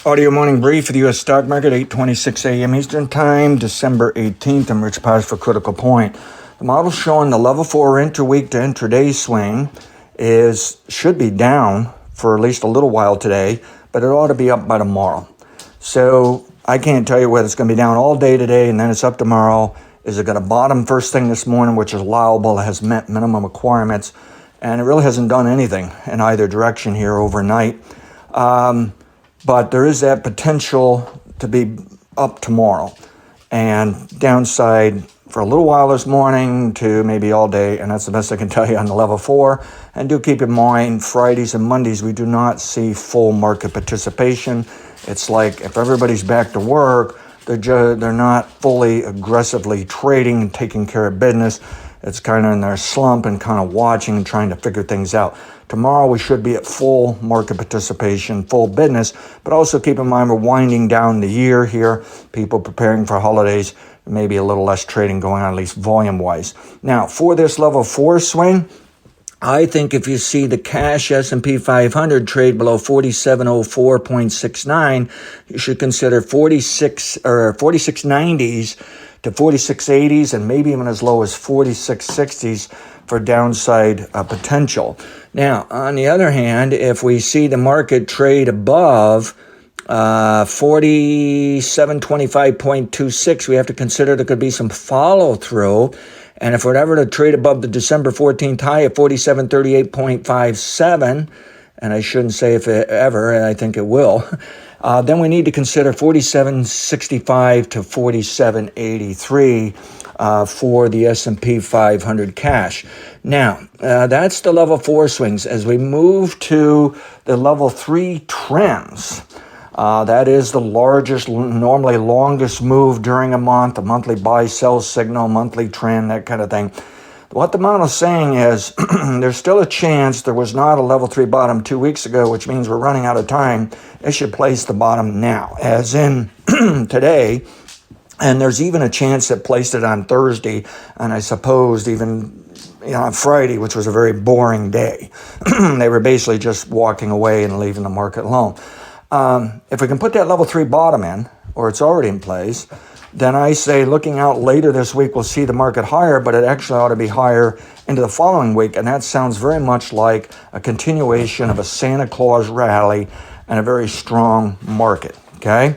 Audio morning brief for the U.S. stock market, 8:26 a.m. Eastern Time, December 18th. I'm Rich Paz for Critical Point. The model's showing the level 4 interweek to intraday swing should be down for at least a little while today, but it ought to be up by tomorrow. So I can't tell you whether it's going to be down all day today and then it's up tomorrow. Is it going to bottom first thing this morning, which is allowable, it has met minimum requirements, and it really hasn't done anything in either direction here overnight. But there is that potential to be up tomorrow and downside for a little while this morning to maybe all day. And that's the best I can tell you on the level 4. And do keep in mind, Fridays and Mondays, we do not see full market participation. It's like if everybody's back to work, they're not fully aggressively trading and taking care of business. It's kind of in their slump and kind of watching and trying to figure things out. Tomorrow we should be at full market participation, full business, but also keep in mind we're winding down the year here. People preparing for holidays, maybe a little less trading going on, at least volume-wise. Now, for this level 4 swing, I think if you see the cash S&P 500 trade below 4704.69, you should consider 4690s to 4680s and maybe even as low as 4660s for downside potential. Now, on the other hand, if we see the market trade above 4725.26, we have to consider there could be some follow through. And if we're ever to trade above the December 14th high at 4738.57, and I shouldn't say if it ever, and I think it will, then we need to consider 4765 to 4783 for the S&P 500 cash. Now, that's the level 4 swings. As we move to the level 3 trends, that is the largest, normally longest move during a month, a monthly buy-sell signal, monthly trend, that kind of thing. What the model is saying is there's still a chance there was not a level 3 bottom 2 weeks ago, which means we're running out of time. It should place the bottom now, as in today. And there's even a chance it placed it on Thursday, and I suppose even on Friday, which was a very boring day. They were basically just walking away and leaving the market alone. If we can put that level 3 bottom in, or it's already in place, then I say looking out later this week, we'll see the market higher, but it actually ought to be higher into the following week. And that sounds very much like a continuation of a Santa Claus rally and a very strong market. Okay.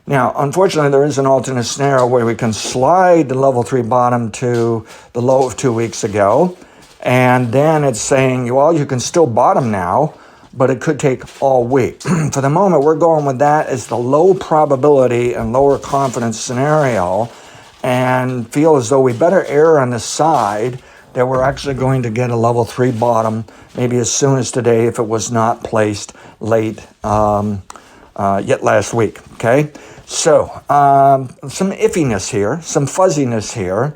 Now, unfortunately, there is an alternate scenario where we can slide the level 3 bottom to the low of 2 weeks ago. And then it's saying, well, you can still bottom now, but it could take all week. For the moment, we're going with that as the low probability and lower confidence scenario, and feel as though we better err on the side that we're actually going to get a level 3 bottom maybe as soon as today if it was not placed late yet last week, okay? So some iffiness here, some fuzziness here,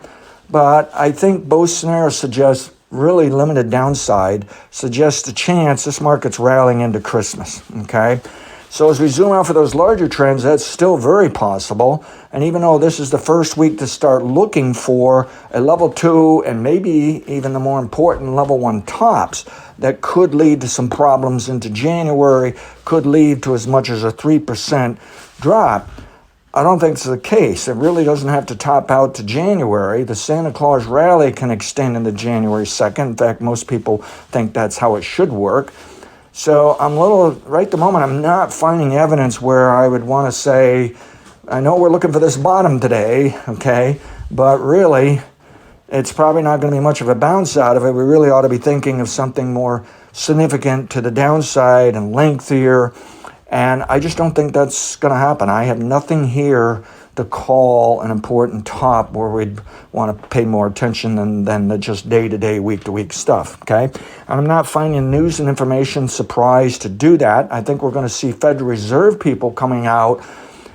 but I think both scenarios suggest really limited downside, suggests a chance this market's rallying into Christmas, okay? So as we zoom out for those larger trends, that's still very possible. And even though this is the first week to start looking for a level 2 and maybe even the more important level 1 tops that could lead to some problems into January, could lead to as much as a 3% drop, I don't think it's the case. It really doesn't have to top out to January. The Santa Claus rally can extend into January 2nd. In fact, most people think that's how it should work. So right at the moment, I'm not finding evidence where I would want to say, I know we're looking for this bottom today, okay, but really, it's probably not going to be much of a bounce out of it. We really ought to be thinking of something more significant to the downside and lengthier. And I just don't think that's going to happen. I have nothing here to call an important top where we'd want to pay more attention than the just day-to-day, week-to-week stuff, okay? And I'm not finding news and information surprised to do that. I think we're going to see Federal Reserve people coming out,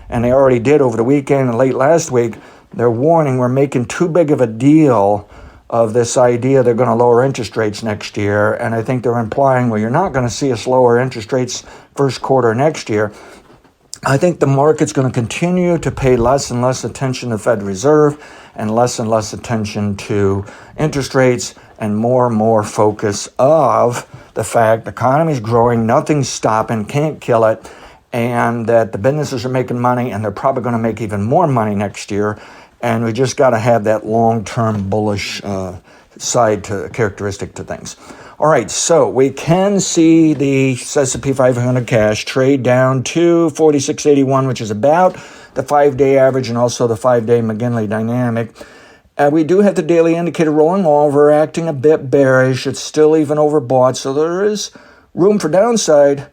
and they already did over the weekend and late last week. They're warning we're making too big of a deal of this idea they're going to lower interest rates next year. And I think they're implying, well, you're not going to see us lower interest rates first quarter next year. I think the market's going to continue to pay less and less attention to the Fed Reserve and less attention to interest rates and more focus of the fact the economy's growing, nothing's stopping, can't kill it. and that the businesses are making money, and they're probably going to make even more money next year. And we just got to have that long-term bullish side to characteristic to things. All right, so we can see the S&P 500 cash trade down to 46.81, which is about the 5-day average and also the 5-day McGinley dynamic. We do have the daily indicator rolling over, acting a bit bearish. It's still even overbought, so there is room for downside.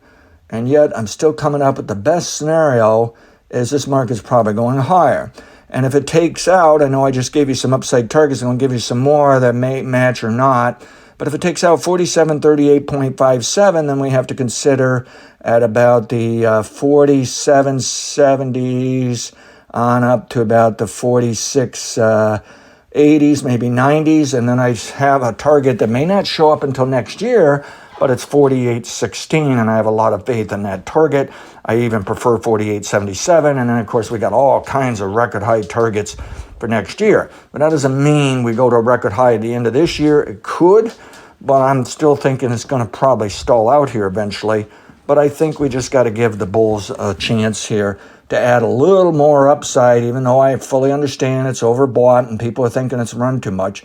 And yet I'm still coming up with the best scenario is this market's probably going higher. And if it takes out, I know I just gave you some upside targets. I'm going to give you some more that may match or not. But if it takes out 4738.57, then we have to consider at about the 4770s on up to about the 4680s, maybe 90s. And then I have a target that may not show up until next year, but it's 4816, and I have a lot of faith in that target. I even prefer 4877, and then of course we got all kinds of record high targets for next year. But that doesn't mean we go to a record high at the end of this year. It could, but I'm still thinking it's going to probably stall out here eventually. But I think we just got to give the bulls a chance here to add a little more upside, even though I fully understand it's overbought and people are thinking it's run too much.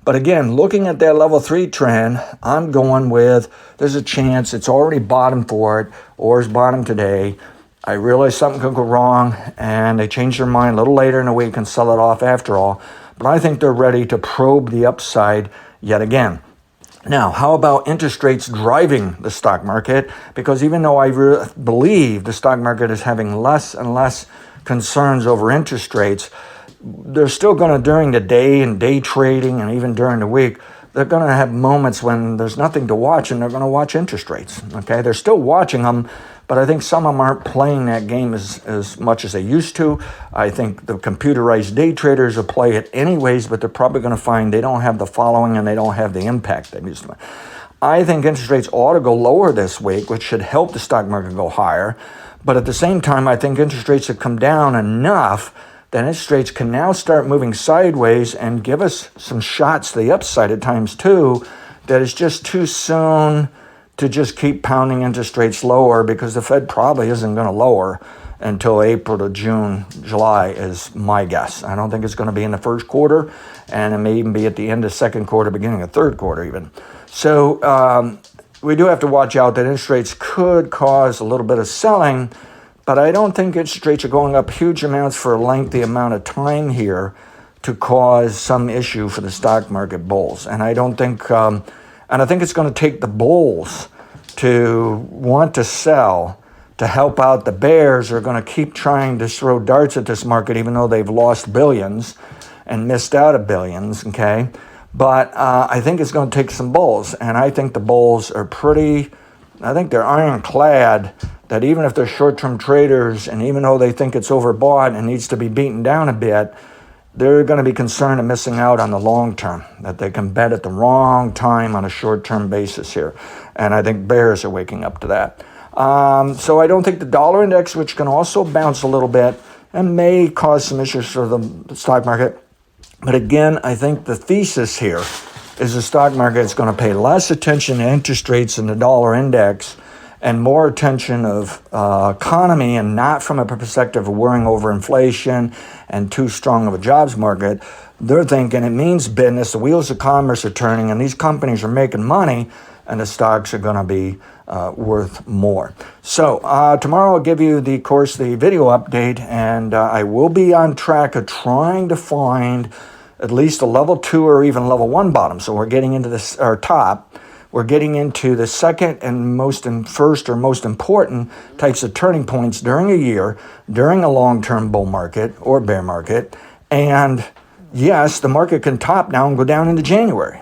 But again, looking at that level 3 trend, I'm going with there's a chance it's already bottomed for it or is bottomed today. I realize something could go wrong and they change their mind a little later in the week and sell it off after all. But I think they're ready to probe the upside yet again. Now, how about interest rates driving the stock market? Because even though I believe the stock market is having less and less concerns over interest rates, they're still going to, during the day and day trading and even during the week, they're going to have moments when there's nothing to watch and they're going to watch interest rates. Okay, they're still watching them, but I think some of them aren't playing that game as much as they used to. I think the computerized day traders will play it anyways, but they're probably going to find they don't have the following and they don't have the impact they used to. I think interest rates ought to go lower this week, which should help the stock market go higher. But at the same time, I think interest rates have come down enough that interest rates can now start moving sideways and give us some shots to the upside at times too, that it's just too soon to just keep pounding interest rates lower, because the Fed probably isn't going to lower until April to June, July is my guess. I don't think it's going to be in the first quarter, and it may even be at the end of second quarter, beginning of third quarter even. So we do have to watch out that interest rates could cause a little bit of selling, but I don't think interest rates are going up huge amounts for a lengthy amount of time here to cause some issue for the stock market bulls. And I don't think, and I think it's going to take the bulls to want to sell to help out the bears who are going to keep trying to throw darts at this market, even though they've lost billions and missed out of billions, okay? But I think it's going to take some bulls, and I think the bulls are I think they're ironclad that even if they're short-term traders and even though they think it's overbought and needs to be beaten down a bit, they're going to be concerned of missing out on the long term, that they can bet at the wrong time on a short-term basis here. And I think bears are waking up to that. So I don't think the dollar index, which can also bounce a little bit and may cause some issues for the stock market. But again, I think the thesis here is the stock market is going to pay less attention to interest rates in the dollar index and more attention of economy, and not from a perspective of worrying over inflation and too strong of a jobs market. They're thinking it means business, the wheels of commerce are turning, and these companies are making money, and the stocks are going to be worth more. So tomorrow I'll give you the video update, and I will be on track of trying to find at least a level 2 or even level 1 bottom. So we're getting into this, our top. We're getting into the second and first or most important types of turning points during a year, during a long-term bull market or bear market. And yes, the market can top now and go down into January.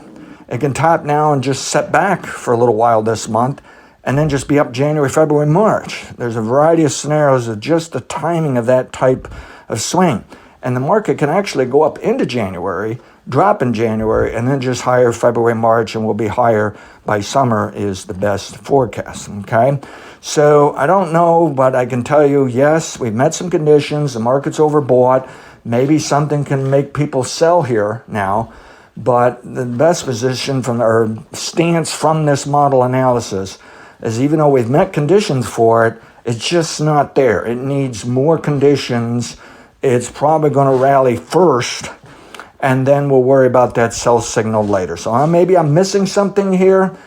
It can top now and just set back for a little while this month and then just be up January, February, March. There's a variety of scenarios of just the timing of that type of swing. And the market can actually go up into January, drop in January, and then just higher February, March, and will be higher by summer is the best forecast, okay? So I don't know, but I can tell you, yes, we've met some conditions. The market's overbought. Maybe something can make people sell here now. But the best position from our stance from this model analysis is, even though we've met conditions for it, It's just not there. It needs more conditions. It's probably going to rally first, and then we'll worry about that sell signal later. So maybe I'm missing something here,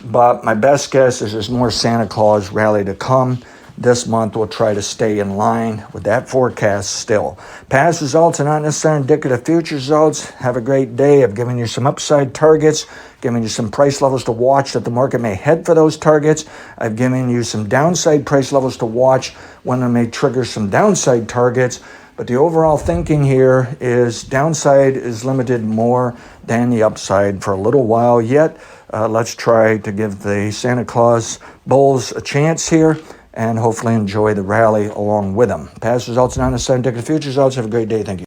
but my best guess is there's more Santa Claus rally to come. This month we'll try to stay in line with that forecast still. Past results are not necessarily indicative of future results. Have a great day. I've given you some upside targets, given you some price levels to watch that the market may head for those targets. I've given you some downside price levels to watch when it may trigger some downside targets. But the overall thinking here is downside is limited more than the upside for a little while yet. Let's try to give the Santa Claus bulls a chance here and hopefully enjoy the rally along with them. Past results, not necessarily indicative of future results. Have a great day. Thank you.